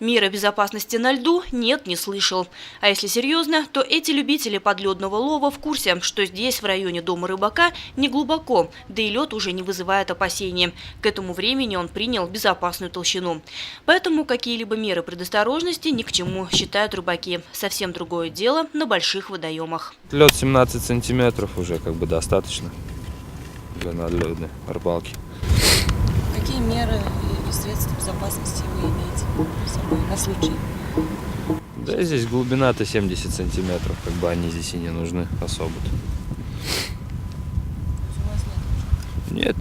Меры безопасности на льду нет, не слышал. А если серьезно, то эти любители подледного лова в курсе, что здесь, в районе дома рыбака, не глубоко, да и лед уже не вызывает опасений. К этому времени он принял безопасную толщину. Поэтому какие-либо меры предосторожности ни к чему, считают рыбаки. Совсем другое дело на больших водоемах. Лед 17 сантиметров уже достаточно для надледной рыбалки. Какие меры и средства безопасности вы имеете с собой на случай? Да, здесь глубина-то 70 сантиметров, они здесь и не нужны особо-то. Нет.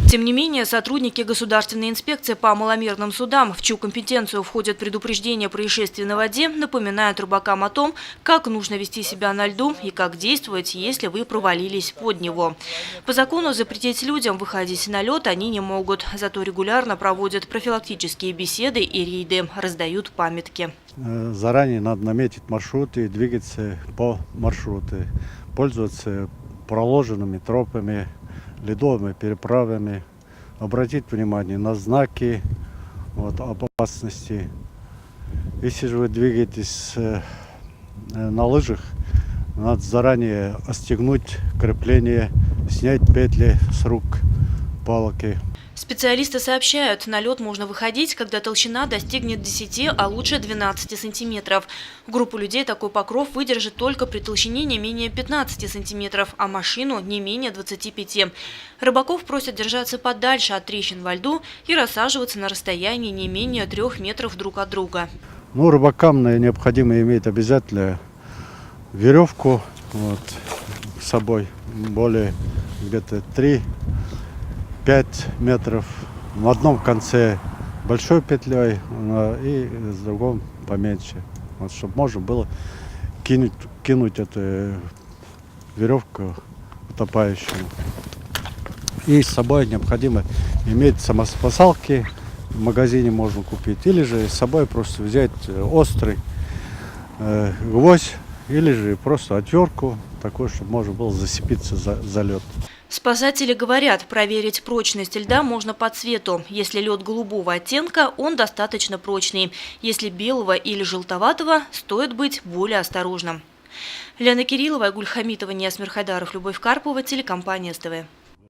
Тем не менее, сотрудники Государственной инспекции по маломерным судам, в чью компетенцию входит предупреждение происшествий на воде, напоминают рыбакам о том, как нужно вести себя на льду и как действовать, если вы провалились под него. По закону запретить людям выходить на лед они не могут, зато регулярно проводят профилактические беседы и рейды, раздают памятки. Заранее надо наметить маршруты и двигаться по маршруту, пользоваться проложенными тропами, ледовыми переправами, обратить внимание на знаки об опасности. Если же вы двигаетесь на лыжах, надо заранее отстегнуть крепление, снять петли с рук, палки. Специалисты сообщают, на лед можно выходить, когда толщина достигнет 10, а лучше 12 сантиметров. Группу людей такой покров выдержит только при толщине не менее 15 сантиметров, а машину не менее 25. Рыбаков просят держаться подальше от трещин во льду и рассаживаться на расстоянии не менее 3 метров друг от друга. Рыбакам необходимо иметь обязательно веревку с собой, более где-то 3-5 метров. В одном конце большой петлей и с другом поменьше. Чтобы можно было кинуть эту веревку утопающему. И с собой необходимо иметь самоспасалки, в магазине можно купить. Или же с собой просто взять острый гвоздь, или же просто отвертку, такой, чтобы можно было зацепиться за лед. Спасатели говорят, проверить прочность льда можно по цвету. Если лед голубого оттенка, он достаточно прочный. Если белого или желтоватого, стоит быть более осторожным. Лена Кириллова, Гуль Хамитова, Ниас Мирхайдаров, Любовь Карпова, телекомпания СТВ.